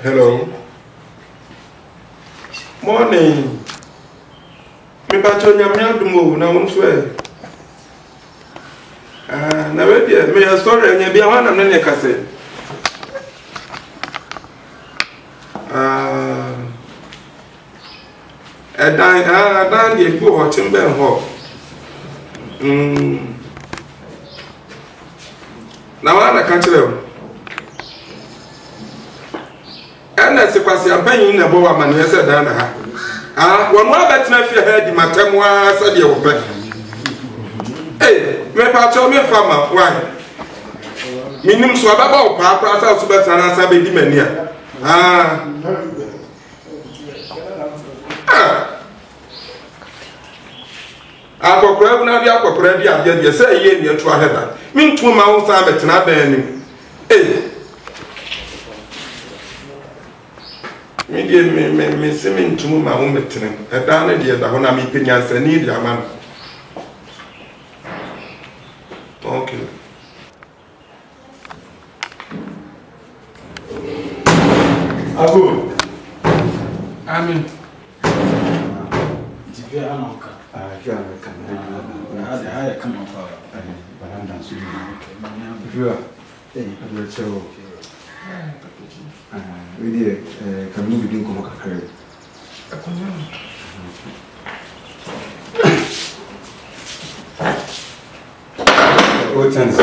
Hello. Morning. Me pacho nyamya dumo na wonswe. Na we dia me sorry nya bia wana na ne kase. Adan de go ho chimbe ho. Na wana ka kire. Ana se kwase ampanyin na bo wa manu ese dan na ha. Wonu abetina fi ha di matamwa sa de wo pe. Me pacho me fama why? Minim so ababa o pa sa so betina na sa be di mani a. Akokora na bia akokora bi abia bi se ye ni etu aheda. Mi ntu ma wo sa betina ban ni. Me se me ntumu ma wo metrem e da na de da ho na me penyansa ni di ama. Okay. Abu. Amen. Jive anonka. Jive anonka. Haya kama kwa. Baranda nzuri. Jive. Ndio cheo. Wewe kama mimi dinko makakare. Akunya. Otanzi.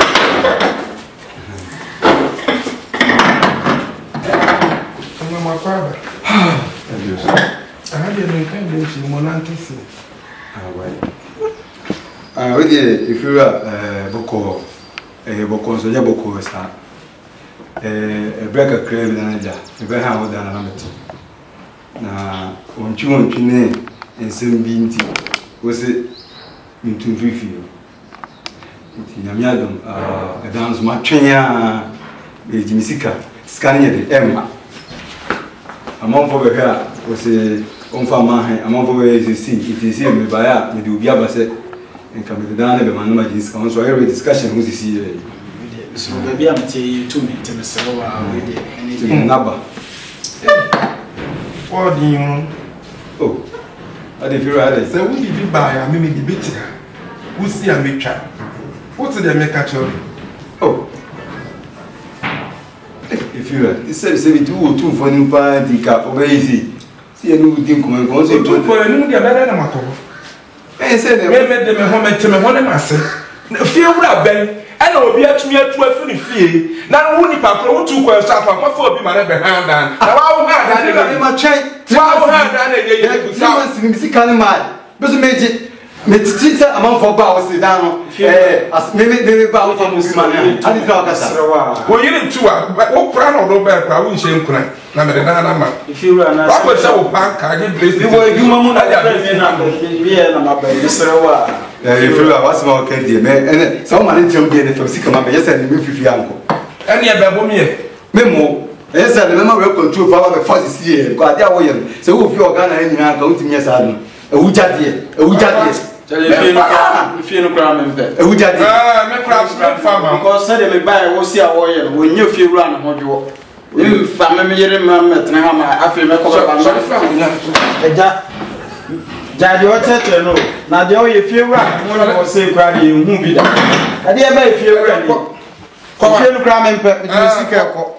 Kama makwaba. Ndio. Ahadi ni kande shi monantisi. Wewe ifura boko so ya boko sa. Breka krebe na ja. Ebe ha wo dana na meto. Na onchi ne ensem bi nti. Wo se ntum fifi. Nti nyamiadom edanzo ma twenya ejimisika. Skani de emma. Amonfo be ha wo se onfa ma han amonfo be iti me baya me de obi abase nka me dana be manoma jinska on so every discussion wo sisi so baby am tie to me tell so wa we dey naba what do you oh ade firo ade say we be buy am me be better we see am metwa what the make actually oh if you are this say we two for new party ka obeyisi see enu din kuma ko so two for enu dia bele na mato say dem me de me ho me ma se fie wura ben ana obi atumi atu afiri fie na wo ni papa wo tu ko sa fa fa obi ma na be hand dan na wa wo hand dan na ma twen wa wo hand dan na ye ku sa man sin bi kan ma beso meji metiti sa amon fo ba wo se dan no as me ba wo fo mo ma na adi ka kasa wo yiri tuwa wo pra na do ba pra wo nhye nkuna na me de dan na ma ifira na wa ko sa wo bank ka ge place ni wo eduma mu na na be na ma ba isrewa ifira wasma o kan die me ene so ma ne tiam die ne fa sika ma be yesa ne me fifi anko ene e be bo me memo yesa ne ma we control fa ba be fa sisi ko ade a wo ye se wo fi organa ni na ka untimi yesa no ewujade Tell if you no crime and pet. Ewujade me crab farmer Because said me buy wo see a wo ye wo nyi fi wura na hojo em fa me yere ma metna ha ma afi me ko ba na eja jadi o tete no na de o ye fi wura mo na wo say kra de hu bi da ade e ba fi wura ni ko fi no crime and pet me sika ko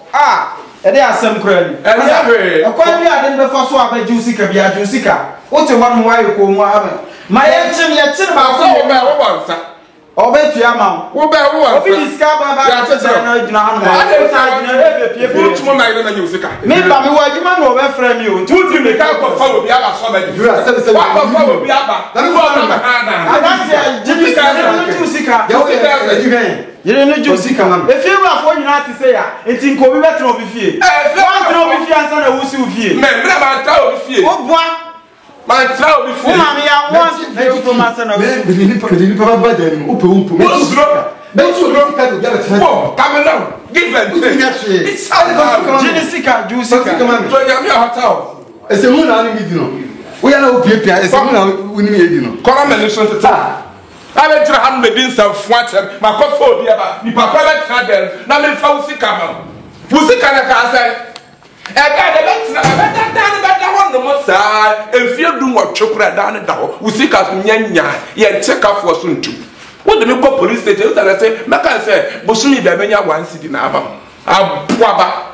ede asem kra ni e ko bi ade be fa so abaji sika bi ajo sika o te wan mo ayi ko mo aba ma ye chim ba ko wo ba wo wansa obetu ama wo ba wo wansa obi diska ba ba na jina hanu ma ade ta jina ebe pie wo tumo na ile na nyu sika me ba mi wa juma no be frɛ mi o tuti me ka ko fa wo bi aba so ba di wa ko fa wo bi aba na ko na ha na adasi jibi ka na ju sika yo sika ju gan yere no ju sika ma e fie wa fo nyina ti se ya enti nko bi betra obi fie wa tra obi fie ansa na wo si fie me bra ba tra obi fie o bua man tra obi fie o ma me ya won ti fo ma ansa na wo ni pa ba da ni upe Whoa, come on, give them. It's how Genesika, Jusika, so you have hotel. It's a moon and me. We are no people, it's a moon we need. Come on, listen to that. I went to have the beans of Swanton, my coffee, my papa, now me Fauci come. Pussy can I say? If you do what chokra down the we seek us nyanya, yet check out for soon too. What do you call police station? That I say, Maka say, Bosumi Bemenya one city now. Ababa.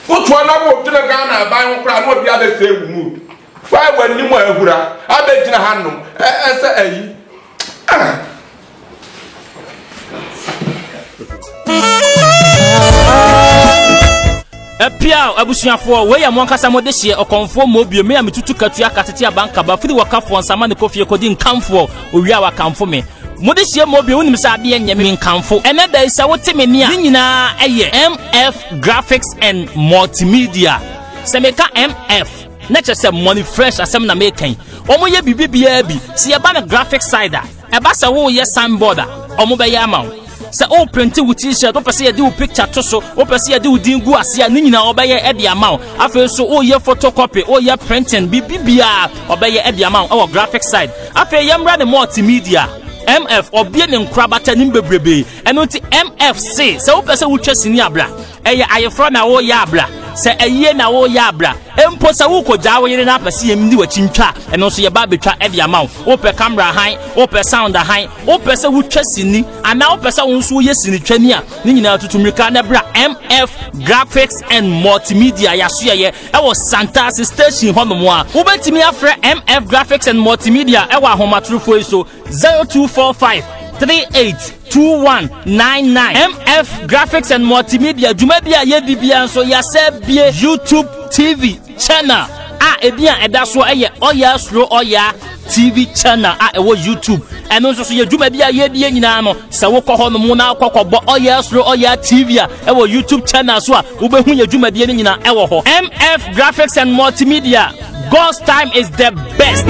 What one hour to the Ghana, buy one crowd, what the other say mood. Why when you were Hura? I bet you a hand. Pia abusuafo we ya monkasa modehye okonfo mobio me ametutu katua katete abanka ba firi wakafo nsama ne kofie kodi nkamfo owia wakamfo me modehye mobio unim sa ade nyame nkamfo ene da isa wote me ni nyina eye MF Graphics and Multimedia semeka MF na chese money fresh asem na mekan omo ye bibibia bi si ye ba na graphic side e ba se wo ye signboard omo be ya mawo se o print with t-shirt o pese ye di picture to so o pese ye di din gu ase a nyina obeye e dia mawo afa so o ye photocopy o ye printing bibibia obeye e dia mawo our graphic side afa ye mra ne multimedia MF obie ne nkrabata nim bebrebe eno ti MFC se o pese wo twasini abra eye ayefro na wo ya abra se eye na wo ya abra empo se wo koja wo yire na pese yem ni wachintwa eno so ye ba betwa e dia mawo o pe camera han o pe sound han o pese wo twasini ana o pese wo nso ye sini twani a ni nyina tutumrika na bra MF Graphics and Multimedia ya so ye e wo Santas station honomo a wo betimi afre MF Graphics and Multimedia e wo ahomatrofo so 0245382199 MF Graphics and Multimedia Jumedia yedibia so ya sebie YouTube TV channel ebia edaso eye oya slow oya TV channel ewo YouTube eno so ye Jumedia yedie nyina no se wo kɔ hɔ no mu na akɔkɔbɔ oya slow oya TV ewo YouTube channel so wo behu ye Jumedia nyina ewo hɔ MF Graphics and Multimedia God's time is the best.